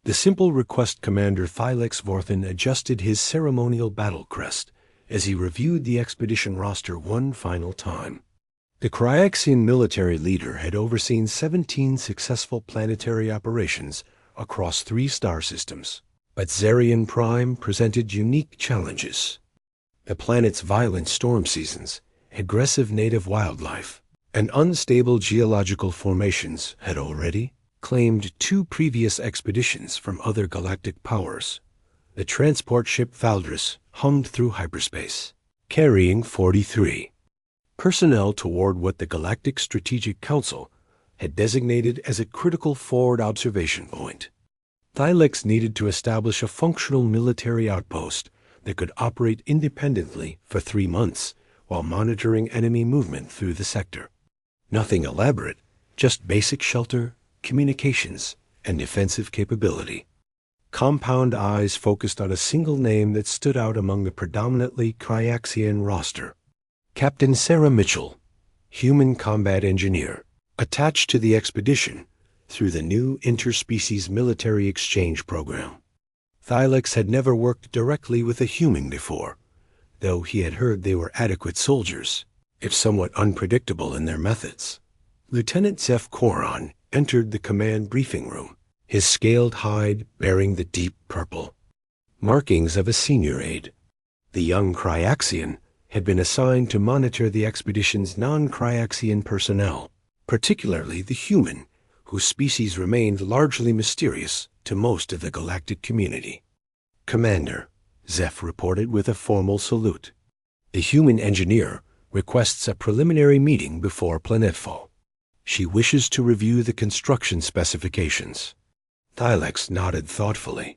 The simple request Commander Thylex Vorthan adjusted his ceremonial battle crest as he reviewed the expedition roster one final time. The Cryaxian military leader had overseen 17 successful planetary operations across 3 star systems, but Zarian Prime presented unique challenges. The planet's violent storm seasons, aggressive native wildlife, and unstable geological formations had already claimed 2 previous expeditions from other galactic powers. The transport ship Valdris hummed through hyperspace, carrying 43 personnel toward what the Galactic Strategic Council had designated as a critical forward observation point. Thylex needed to establish a functional military outpost that could operate independently for 3 months while monitoring enemy movement through the sector. Nothing elaborate, just basic shelter, communications, and defensive capability. Compound eyes focused on a single name that stood out among the predominantly Cryaxian roster. Captain Sarah Mitchell, human combat engineer, attached to the expedition through the new interspecies military exchange program. Thylex had never worked directly with a human before, though he had heard they were adequate soldiers, if somewhat unpredictable in their methods. Lieutenant Zeph Coron entered the command briefing room, his scaled hide bearing the deep purple markings of a senior aide. The young Cryaxian had been assigned to monitor the expedition's non-Cryaxian personnel, particularly the human, whose species remained largely mysterious to most of the galactic community. "Commander," Zeph reported with a formal salute. "The human engineer requests a preliminary meeting before planetfall. She wishes to review the construction specifications." Thylex nodded thoughtfully.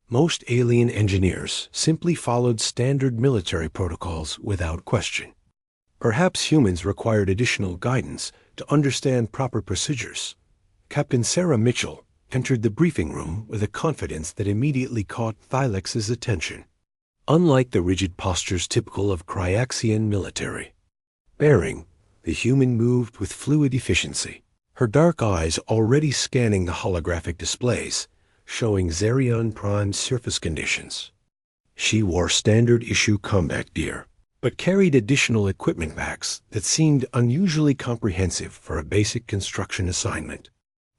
Most alien engineers simply followed standard military protocols without question. Perhaps humans required additional guidance to understand proper procedures. Captain Sarah Mitchell entered the briefing room with a confidence that immediately caught Thylex's attention. Unlike the rigid postures typical of Cryaxian military bearing, the human moved with fluid efficiency, her dark eyes already scanning the holographic displays, showing Zarian Prime's surface conditions. She wore standard-issue combat gear, but carried additional equipment packs that seemed unusually comprehensive for a basic construction assignment.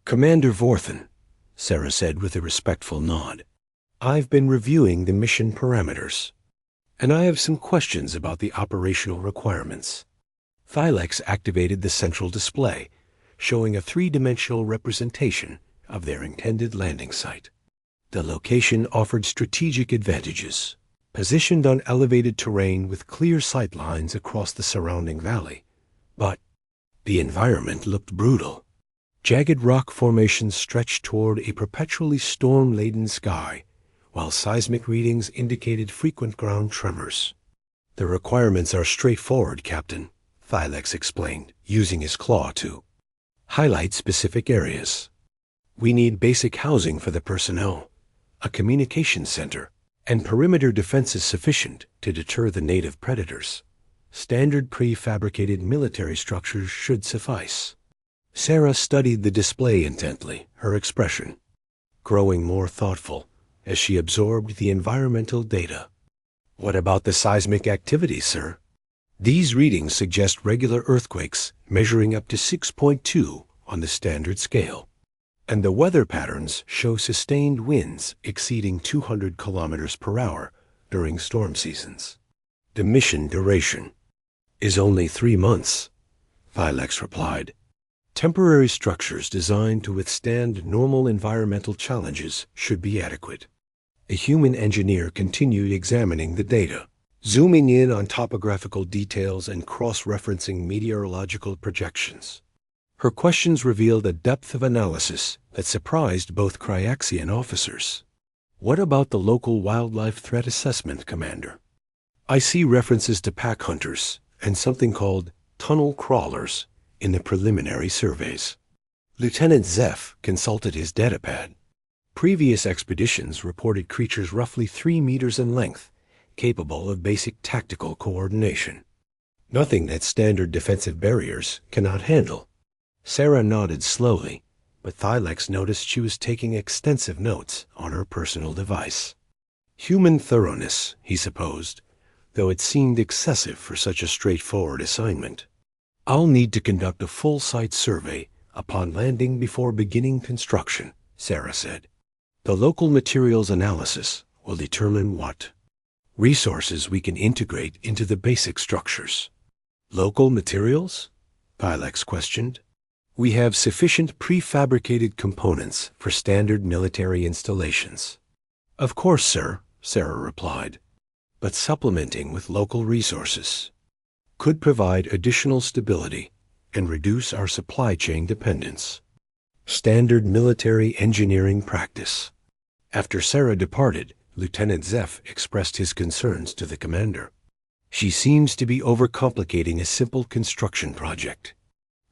"Commander Vorthan," Sarah said with a respectful nod, "I've been reviewing the mission parameters, and I have some questions about the operational requirements." Thylex activated the central display, showing a 3-dimensional representation of their intended landing site. The location offered strategic advantages. Positioned on elevated terrain with clear sight lines across the surrounding valley. But the environment looked brutal. Jagged rock formations stretched toward a perpetually storm-laden sky, while seismic readings indicated frequent ground tremors. "The requirements are straightforward, Captain," Thylex explained, using his claw to highlight specific areas. "We need basic housing for the personnel, a communications center, and perimeter defenses sufficient to deter the native predators. Standard prefabricated military structures should suffice." Sarah studied the display intently, her expression growing more thoughtful as she absorbed the environmental data. "What about the seismic activity, sir?" "These readings suggest regular earthquakes measuring up to 6.2 on the standard scale. And the weather patterns show sustained winds exceeding 200 kilometers per hour during storm seasons." "The mission duration is only 3 months," Thylex replied. "Temporary structures designed to withstand normal environmental challenges should be adequate." A human engineer continued examining the data, zooming in on topographical details and cross-referencing meteorological projections. Her questions revealed a depth of analysis that surprised both Cryaxian officers. "What about the local wildlife threat assessment, Commander? I see references to pack hunters and something called tunnel crawlers in the preliminary surveys." Lieutenant Zeph consulted his datapad. Previous expeditions reported creatures roughly 3 meters in length, capable of basic tactical coordination. Nothing that standard defensive barriers cannot handle. Sarah nodded slowly, but Thylex noticed she was taking extensive notes on her personal device. Human thoroughness, he supposed, though it seemed excessive for such a straightforward assignment. "I'll need to conduct a full site survey upon landing before beginning construction," Sarah said. "The local materials analysis will determine what resources we can integrate into the basic structures." "Local materials?" Thylex questioned. "We have sufficient prefabricated components for standard military installations." "Of course, sir," Sarah replied, "but supplementing with local resources could provide additional stability and reduce our supply chain dependence." Standard military engineering practice. After Sarah departed, Lieutenant Zeff expressed his concerns to the commander. "She seems to be overcomplicating a simple construction project.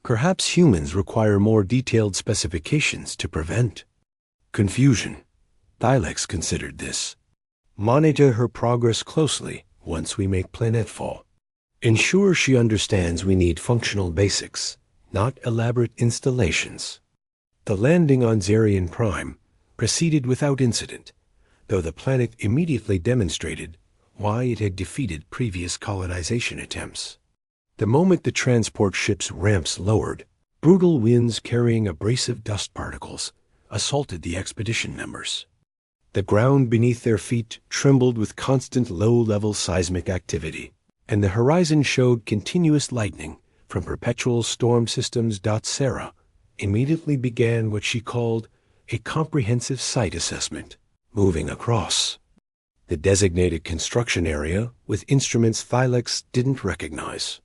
Perhaps humans require more detailed specifications to prevent confusion." Thylex considered this. "Monitor her progress closely once we make planetfall. Ensure she understands we need functional basics, not elaborate installations." The landing on Zarian Prime proceeded without incident, though the planet immediately demonstrated why it had defeated previous colonization attempts. The moment the transport ship's ramps lowered, brutal winds carrying abrasive dust particles assaulted the expedition members. The ground beneath their feet trembled with constant low-level seismic activity, and the horizon showed continuous lightning from perpetual storm systems. Sarah immediately began what she called a comprehensive site assessment, moving across the designated construction area with instruments Thylex didn't recognize.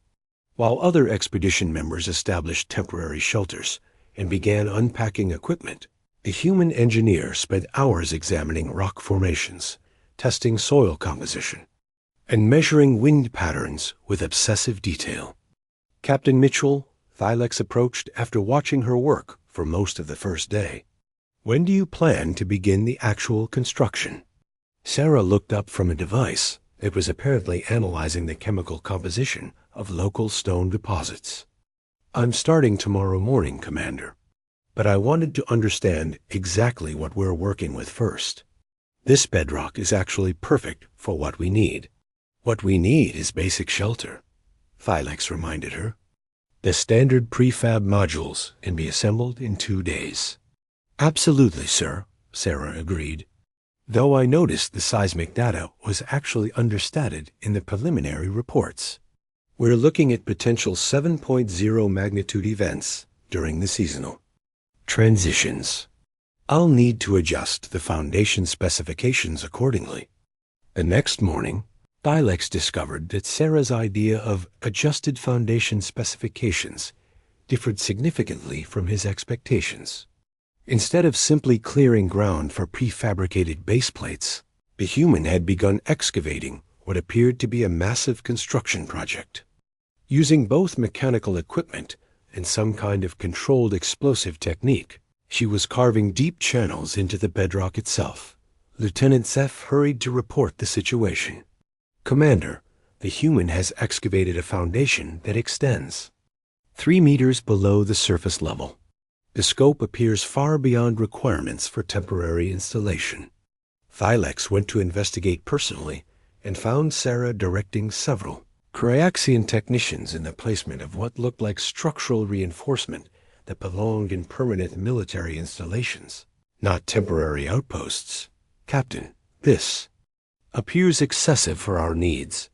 While other expedition members established temporary shelters and began unpacking equipment, the human engineer spent hours examining rock formations, testing soil composition, and measuring wind patterns with obsessive detail. "Captain Mitchell," Thylex approached after watching her work for most of the first day, "when do you plan to begin the actual construction?" Sarah looked up from a device that was apparently analyzing the chemical composition of local stone deposits. "I'm starting tomorrow morning, Commander, but I wanted to understand exactly what we're working with first. This bedrock is actually perfect for what we need." "What we need is basic shelter," Thylex reminded her. "The standard prefab modules can be assembled in 2 days." "Absolutely, sir," Sarah agreed, though I noticed the seismic data was actually understated in the preliminary reports. "We're looking at potential 7.0 magnitude events during the seasonal transitions. I'll need to adjust the foundation specifications accordingly." The next morning, Thylex discovered that Sarah's idea of adjusted foundation specifications differed significantly from his expectations. Instead of simply clearing ground for prefabricated base plates, the human had begun excavating what appeared to be a massive construction project. Using both mechanical equipment and some kind of controlled explosive technique, she was carving deep channels into the bedrock itself. Lieutenant Zeff hurried to report the situation. "Commander, the human has excavated a foundation that extends 3 meters below the surface level. The scope appears far beyond requirements for temporary installation." Thylex went to investigate personally and found Sarah directing several Cryaxian technicians in the placement of what looked like structural reinforcement that belonged in permanent military installations, not temporary outposts. "Captain, this appears excessive for our needs,"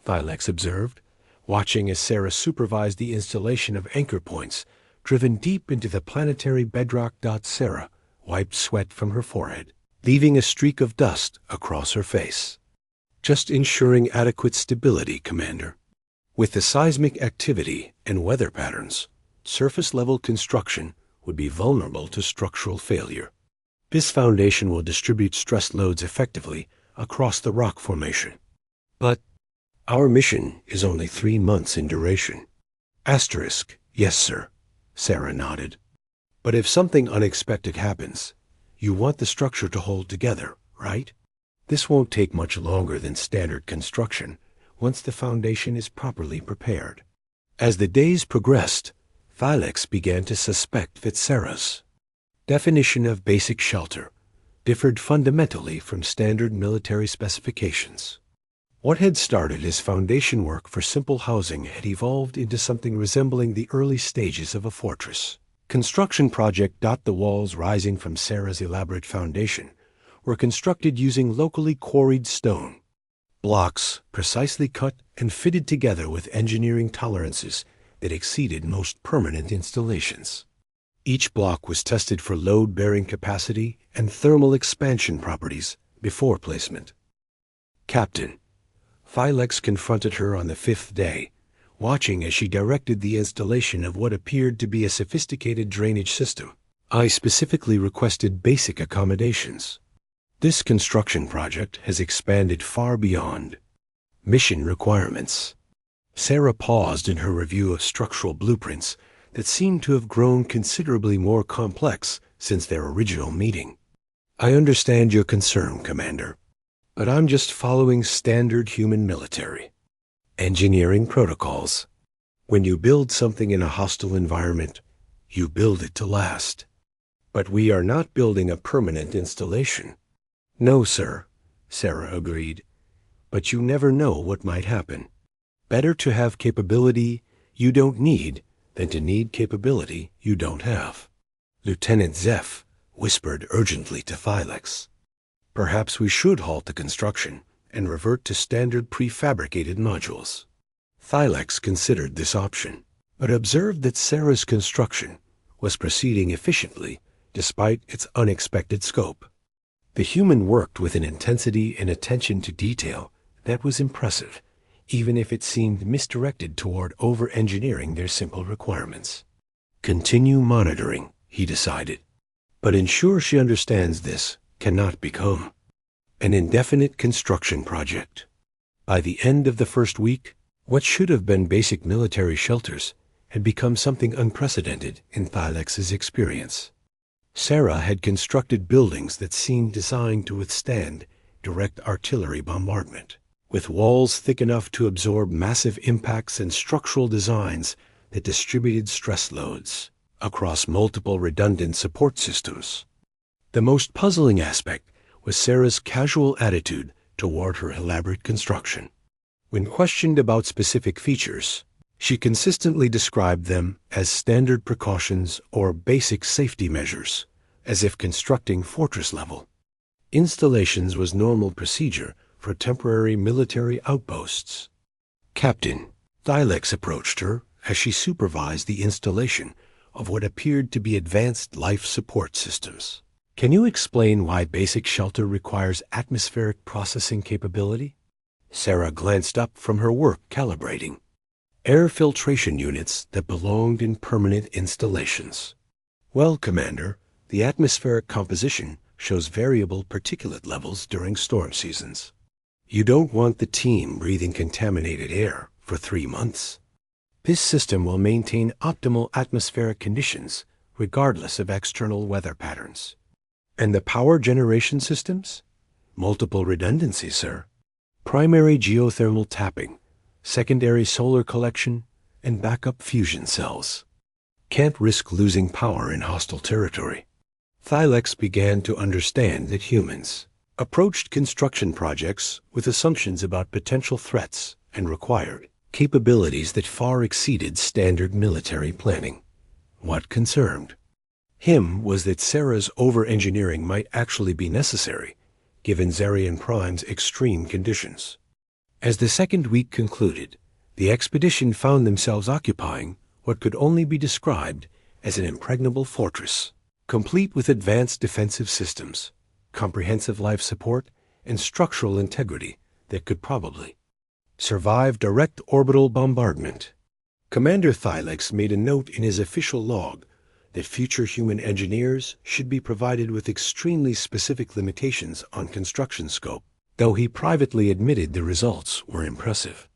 Thylex observed, watching as Sarah supervised the installation of anchor points driven deep into the planetary bedrock. Sarah wiped sweat from her forehead, leaving a streak of dust across her face. "Just ensuring adequate stability, Commander. With the seismic activity and weather patterns, surface-level construction would be vulnerable to structural failure. This foundation will distribute stress loads effectively across the rock formation. But our mission is only 3 months in duration." Asterisk, "Yes, sir," Sarah nodded. "But if something unexpected happens, you want the structure to hold together, right? This won't take much longer than standard construction once the foundation is properly prepared." As the days progressed, Thylex began to suspect that Sarah's definition of basic shelter differed fundamentally from standard military specifications. What had started as foundation work for simple housing had evolved into something resembling the early stages of a fortress. Construction project. The walls rising from Sarah's elaborate foundation were constructed using locally quarried stone. Blocks precisely cut and fitted together with engineering tolerances that exceeded most permanent installations. Each block was tested for load-bearing capacity and thermal expansion properties before placement. Captain, Thylex confronted her on the 5th day, watching as she directed the installation of what appeared to be a sophisticated drainage system. I specifically requested basic accommodations. This construction project has expanded far beyond mission requirements. Sarah paused in her review of structural blueprints that seemed to have grown considerably more complex since their original meeting. I understand your concern, Commander, but I'm just following standard human military engineering protocols. When you build something in a hostile environment, you build it to last. But we are not building a permanent installation. No, sir, Sarah agreed, but you never know what might happen. Better to have capability you don't need than to need capability you don't have. Lieutenant Zeph whispered urgently to Thylex. Perhaps we should halt the construction and revert to standard prefabricated modules. Thylex considered this option, but observed that Sarah's construction was proceeding efficiently despite its unexpected scope. The human worked with an intensity and attention to detail that was impressive, even if it seemed misdirected toward over-engineering their simple requirements. Continue monitoring, he decided, but ensure she understands this cannot become an indefinite construction project. By the end of the first week, what should have been basic military shelters had become something unprecedented in Thylex's experience. Sarah had constructed buildings that seemed designed to withstand direct artillery bombardment, with walls thick enough to absorb massive impacts and structural designs that distributed stress loads across multiple redundant support systems. The most puzzling aspect was Sarah's casual attitude toward her elaborate construction. When questioned about specific features, she consistently described them as standard precautions or basic safety measures, as if constructing fortress-level installations was normal procedure for temporary military outposts. Captain, Thylex approached her as she supervised the installation of what appeared to be advanced life support systems. Can you explain why basic shelter requires atmospheric processing capability? Sarah glanced up from her work calibrating air filtration units that belonged in permanent installations. Well, Commander, the atmospheric composition shows variable particulate levels during storm seasons. You don't want the team breathing contaminated air for 3 months. This system will maintain optimal atmospheric conditions regardless of external weather patterns. And the power generation systems? Multiple redundancy, sir. Primary geothermal tapping, secondary solar collection, and backup fusion cells. Can't risk losing power in hostile territory. Thylex began to understand that humans approached construction projects with assumptions about potential threats and required capabilities that far exceeded standard military planning. What concerned him was that Sarah's over-engineering might actually be necessary, given Zarian Prime's extreme conditions. As the second week concluded, the expedition found themselves occupying what could only be described as an impregnable fortress, complete with advanced defensive systems, comprehensive life support, and structural integrity that could probably survive direct orbital bombardment. Commander Thylex made a note in his official log that future human engineers should be provided with extremely specific limitations on construction scope, though he privately admitted the results were impressive.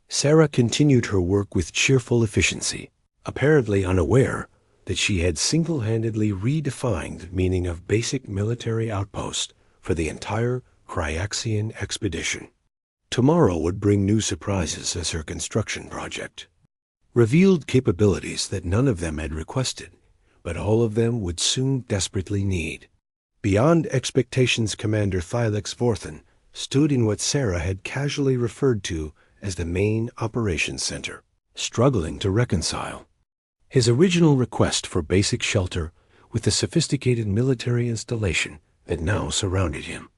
Sarah continued her work with cheerful efficiency, apparently unaware that she had single-handedly redefined the meaning of basic military outpost for the entire Cryaxian expedition. Tomorrow would bring new surprises as her construction project revealed capabilities that none of them had requested, but all of them would soon desperately need. Beyond expectations, Commander Thylex Vorthen stood in what Sarah had casually referred to as the main operations center, struggling to reconcile his original request for basic shelter with the sophisticated military installation that now surrounded him.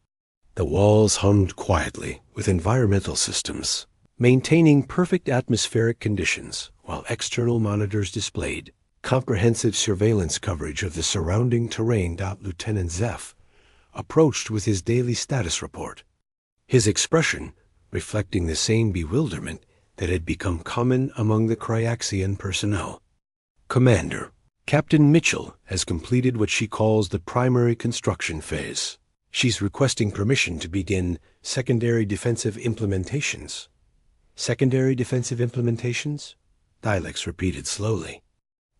The walls hummed quietly with environmental systems, maintaining perfect atmospheric conditions, while external monitors displayed comprehensive surveillance coverage of the surrounding terrain. Lieutenant Zeph approached with his daily status report, his expression reflecting the same bewilderment that had become common among the Cryaxian personnel. "Commander, Captain Mitchell has completed what she calls the primary construction phase. She's requesting permission to begin secondary defensive implementations." "Secondary defensive implementations?" Thylex repeated slowly.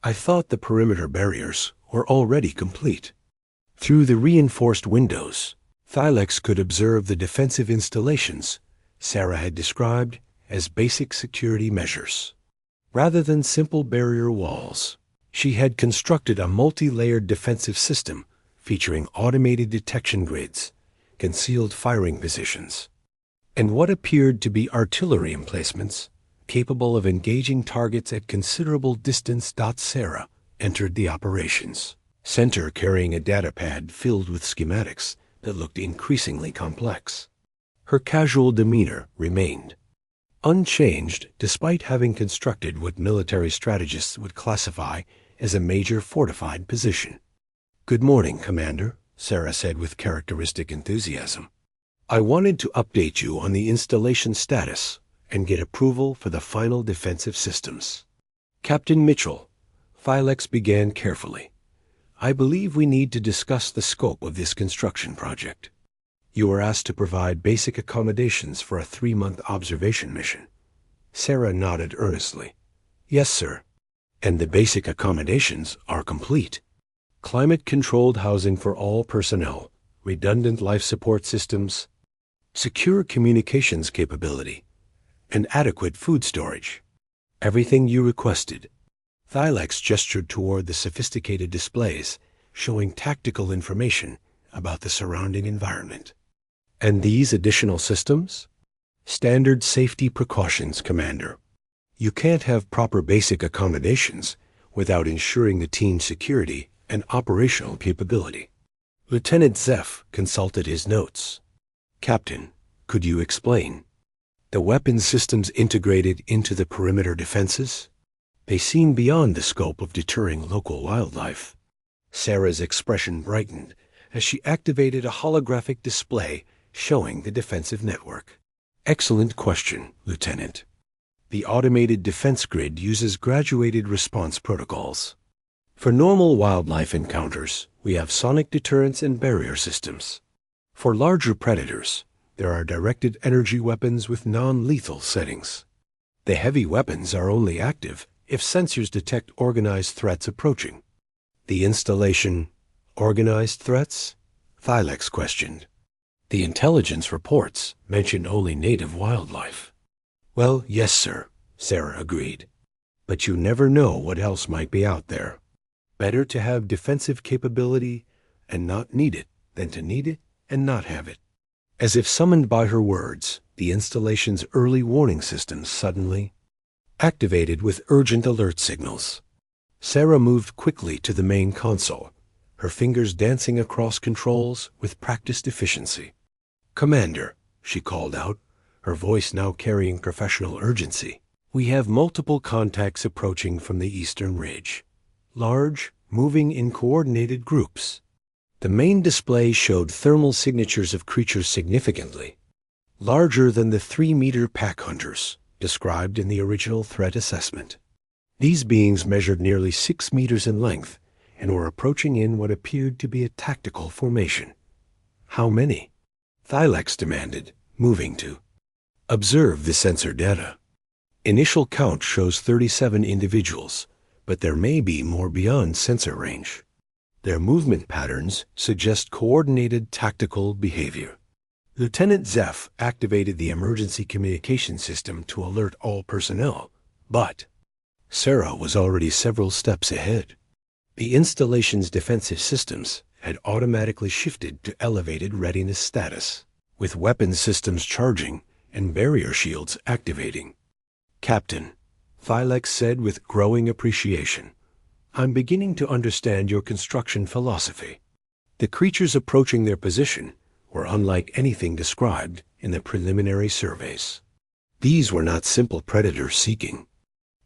"I thought the perimeter barriers were already complete." Through the reinforced windows, Thylex could observe the defensive installations Sarah had described as basic security measures. Rather than simple barrier walls, she had constructed a multi-layered defensive system featuring automated detection grids, concealed firing positions, and what appeared to be artillery emplacements capable of engaging targets at considerable distance. Sarah entered the operations center carrying a datapad filled with schematics that looked increasingly complex. Her casual demeanor remained unchanged despite having constructed what military strategists would classify as a major fortified position. "Good morning, Commander," Sarah said with characteristic enthusiasm. "I wanted to update you on the installation status and get approval for the final defensive systems." "Captain Mitchell," Thylex began carefully, "I believe we need to discuss the scope of this construction project. You were asked to provide basic accommodations for a 3-month observation mission." Sarah nodded earnestly. "Yes, sir. And the basic accommodations are complete. Climate-controlled housing for all personnel, redundant life support systems, secure communications capability, and adequate food storage. Everything you requested." Thylex gestured toward the sophisticated displays showing tactical information about the surrounding environment. "And these additional systems?" "Standard safety precautions, Commander. You can't have proper basic accommodations without ensuring the team's security and operational capability." Lieutenant Zeph consulted his notes. "Captain, could you explain? The weapons systems integrated into the perimeter defenses? They seem beyond the scope of deterring local wildlife." Sarah's expression brightened as she activated a holographic display showing the defensive network. "Excellent question, Lieutenant. The automated defense grid uses graduated response protocols. For normal wildlife encounters, we have sonic deterrence and barrier systems. For larger predators, there are directed energy weapons with non-lethal settings. The heavy weapons are only active if sensors detect organized threats approaching." "The installation, organized threats?" Thylex questioned. "The intelligence reports mention only native wildlife." "Well, yes, sir," Sarah agreed. "But you never know what else might be out there. Better to have defensive capability and not need it than to need it and not have it." As if summoned by her words, the installation's early warning systems suddenly activated with urgent alert signals. Sarah moved quickly to the main console, her fingers dancing across controls with practiced efficiency. "Commander," she called out, her voice now carrying professional urgency, "we have multiple contacts approaching from the eastern ridge. Large, moving in coordinated groups." The main display showed thermal signatures of creatures significantly larger than the 3-meter pack hunters described in the original threat assessment. These beings measured nearly 6 meters in length and were approaching in what appeared to be a tactical formation. "How many?" Thylex demanded, moving to observe the sensor data. "Initial count shows 37 individuals, but there may be more beyond sensor range. Their movement patterns suggest coordinated tactical behavior." Lieutenant Zeph activated the emergency communication system to alert all personnel, but Sarah was already several steps ahead. The installation's defensive systems had automatically shifted to elevated readiness status, with weapons systems charging and barrier shields activating. "Captain," Thylex said with growing appreciation, "I'm beginning to understand your construction philosophy." The creatures approaching their position were unlike anything described in the preliminary surveys. These were not simple predators seeking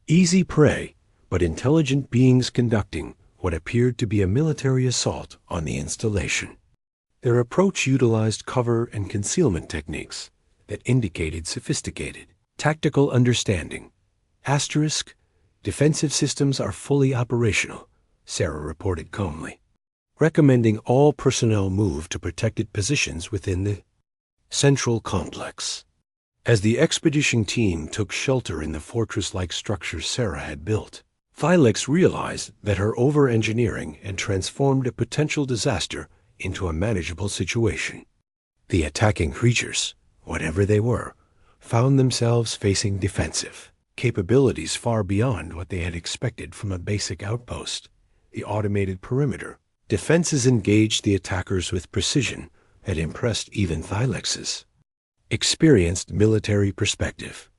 easy prey, but intelligent beings conducting what appeared to be a military assault on the installation. Their approach utilized cover and concealment techniques that indicated sophisticated tactical understanding. Asterisk, defensive systems are fully operational, Sarah reported calmly, recommending all personnel move to protected positions within the central complex. As the expedition team took shelter in the fortress-like structure Sarah had built, Thylex realized that her overengineering had transformed a potential disaster into a manageable situation. The attacking creatures, whatever they were, found themselves facing defensive capabilities far beyond what they had expected from a basic outpost. The automated perimeter defenses engaged the attackers with precision that impressed even Thylex's experienced military perspective.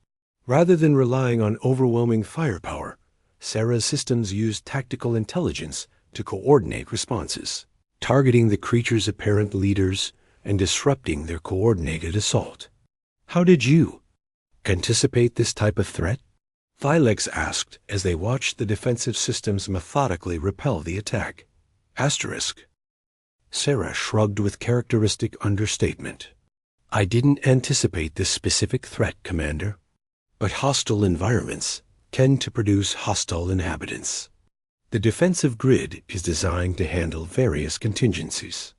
Rather than relying on overwhelming firepower, Sarah's systems used tactical intelligence to coordinate responses, targeting the creature's apparent leaders and disrupting their coordinated assault. "How did you anticipate this type of threat?" Thylex asked as they watched the defensive systems methodically repel the attack. Asterisk. Sarah shrugged with characteristic understatement. "I didn't anticipate this specific threat, Commander. But hostile environments tend to produce hostile inhabitants. The defensive grid is designed to handle various contingencies."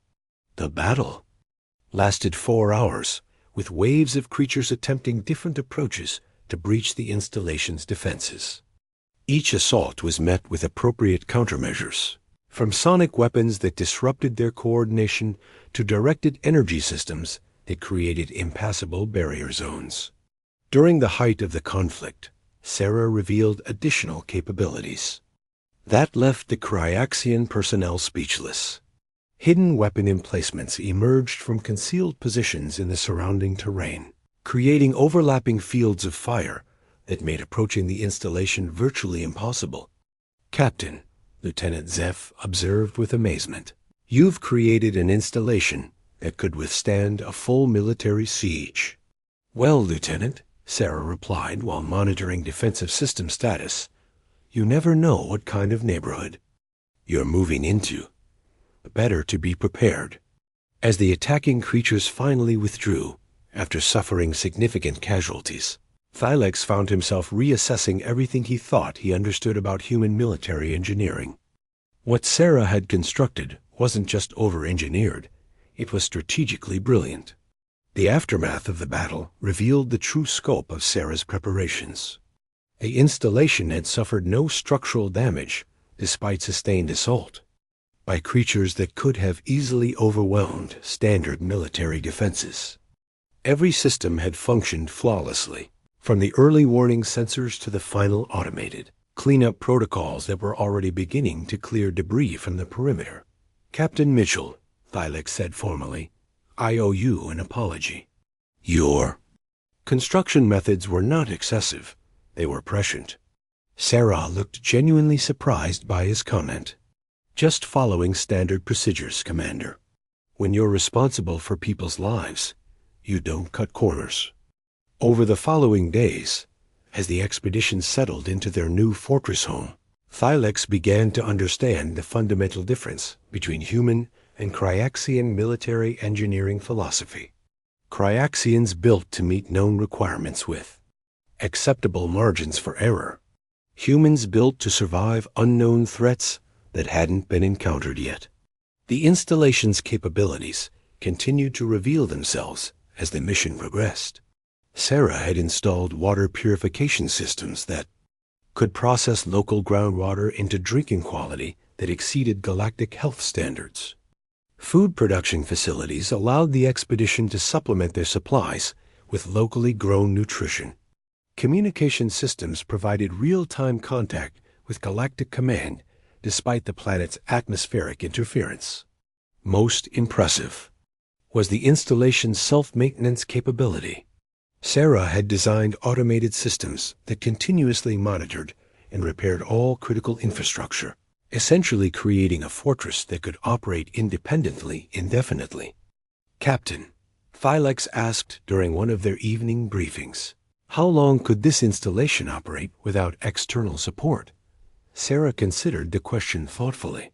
The battle lasted 4 hours, with waves of creatures attempting different approaches to breach the installation's defenses. Each assault was met with appropriate countermeasures, from sonic weapons that disrupted their coordination to directed energy systems that created impassable barrier zones. During the height of the conflict, Sarah revealed additional capabilities that left the Cryaxian personnel speechless. Hidden weapon emplacements emerged from concealed positions in the surrounding terrain, creating overlapping fields of fire that made approaching the installation virtually impossible. "Captain," Lieutenant Zeph observed with amazement, "you've created an installation that could withstand a full military siege." "Well, Lieutenant," Sarah replied while monitoring defensive system status, "you never know what kind of neighborhood you're moving into. Better to be prepared." As the attacking creatures finally withdrew, after suffering significant casualties, Thylex found himself reassessing everything he thought he understood about human military engineering. What Sarah had constructed wasn't just over-engineered, it was strategically brilliant. The aftermath of the battle revealed the true scope of Sarah's preparations. The installation had suffered no structural damage despite sustained assault by creatures that could have easily overwhelmed standard military defenses. Every system had functioned flawlessly, from the early warning sensors to the final automated cleanup protocols that were already beginning to clear debris from the perimeter. "Captain Mitchell," Thylex said formally, "I owe you an apology. Your construction methods were not excessive, they were prescient." Sarah looked genuinely surprised by his comment. "Just following standard procedures, Commander. When you're responsible for people's lives, you don't cut corners." Over the following days, as the expedition settled into their new fortress home, Thylex began to understand the fundamental difference between human and Cryaxian military engineering philosophy. Cryaxians built to meet known requirements with acceptable margins for error. Humans built to survive unknown threats that hadn't been encountered yet. The installation's capabilities continued to reveal themselves as the mission progressed. Sarah had installed water purification systems that could process local groundwater into drinking quality that exceeded galactic health standards. Food production facilities allowed the expedition to supplement their supplies with locally grown nutrition. Communication systems provided real-time contact with Galactic Command despite the planet's atmospheric interference. Most impressive was the installation's self-maintenance capability. Sarah had designed automated systems that continuously monitored and repaired all critical infrastructure, essentially creating a fortress that could operate independently indefinitely. "Captain," Thylex asked during one of their evening briefings, "how long could this installation operate without external support?" Sarah considered the question thoughtfully.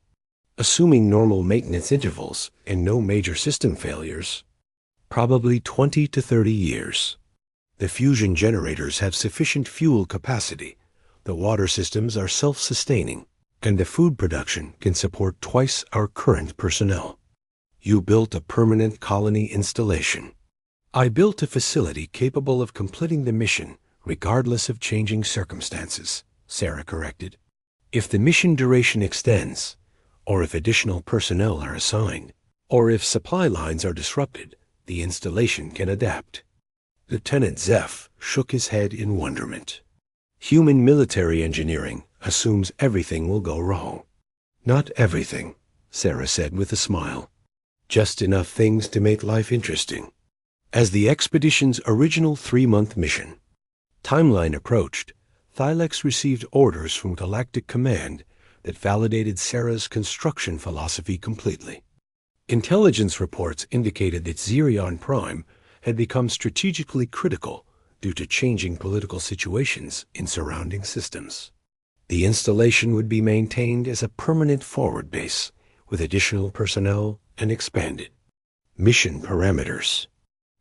"Assuming normal maintenance intervals and no major system failures, probably 20 to 30 years. The fusion generators have sufficient fuel capacity, the water systems are self-sustaining, and the food production can support twice our current personnel. You built a permanent colony installation." "I built a facility capable of completing the mission regardless of changing circumstances," Sarah corrected. "If the mission duration extends, or if additional personnel are assigned, or if supply lines are disrupted, the installation can adapt." Lieutenant Zeph shook his head in wonderment. "Human military engineering assumes everything will go wrong." "Not everything," Sarah said with a smile. "Just enough things to make life interesting." As the expedition's original 3-month mission timeline approached, Thylex received orders from Galactic Command that validated Sarah's construction philosophy completely. Intelligence reports indicated that Xerion Prime had become strategically critical due to changing political situations in surrounding systems. The installation would be maintained as a permanent forward base, with additional personnel and expanded. Mission parameters.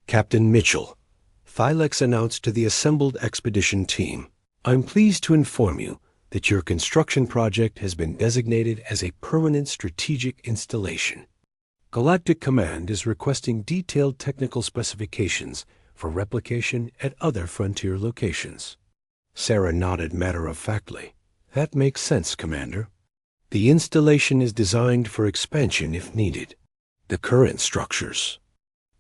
"Captain Mitchell," Thylex announced to the assembled expedition team, "I'm pleased to inform you that your construction project has been designated as a permanent strategic installation. Galactic Command is requesting detailed technical specifications for replication at other frontier locations." Sarah nodded matter-of-factly. "That makes sense, Commander. The installation is designed for expansion if needed. The current structures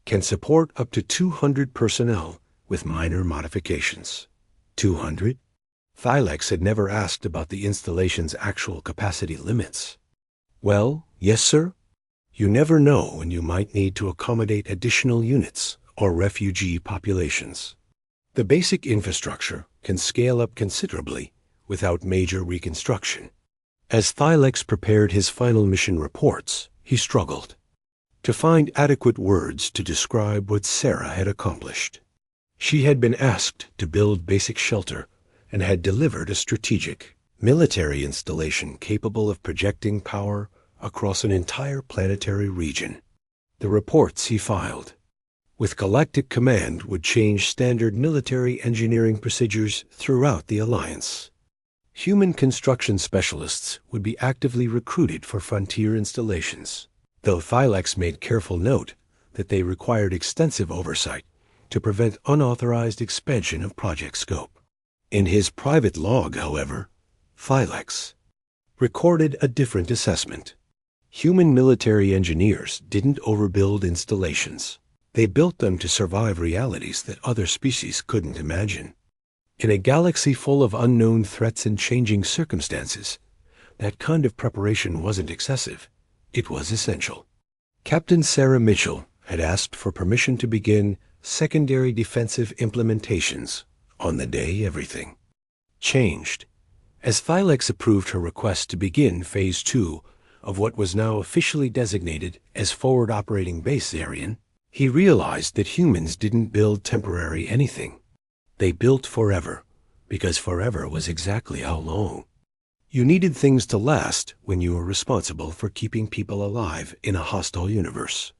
can support up to 200 personnel with minor modifications." 200? Thylex had never asked about the installation's actual capacity limits. "Well, yes, sir. You never know when you might need to accommodate additional units or refugee populations. The basic infrastructure can scale up considerably without major reconstruction." As Thylex prepared his final mission reports, he struggled to find adequate words to describe what Sarah had accomplished. She had been asked to build basic shelter and had delivered a strategic military installation capable of projecting power across an entire planetary region. The reports he filed with Galactic Command would change standard military engineering procedures throughout the Alliance. Human construction specialists would be actively recruited for frontier installations, though Thylex made careful note that they required extensive oversight to prevent unauthorized expansion of project scope. In his private log, however, Thylex recorded a different assessment. Human military engineers didn't overbuild installations. They built them to survive realities that other species couldn't imagine. In a galaxy full of unknown threats and changing circumstances, that kind of preparation wasn't excessive. It was essential. Captain Sarah Mitchell had asked for permission to begin secondary defensive implementations on the day everything changed. As Thylex approved her request to begin Phase 2 of what was now officially designated as Forward Operating Base Xerion, he realized that humans didn't build temporary anything. They built forever, because forever was exactly how long. You needed things to last when you were responsible for keeping people alive in a hostile universe.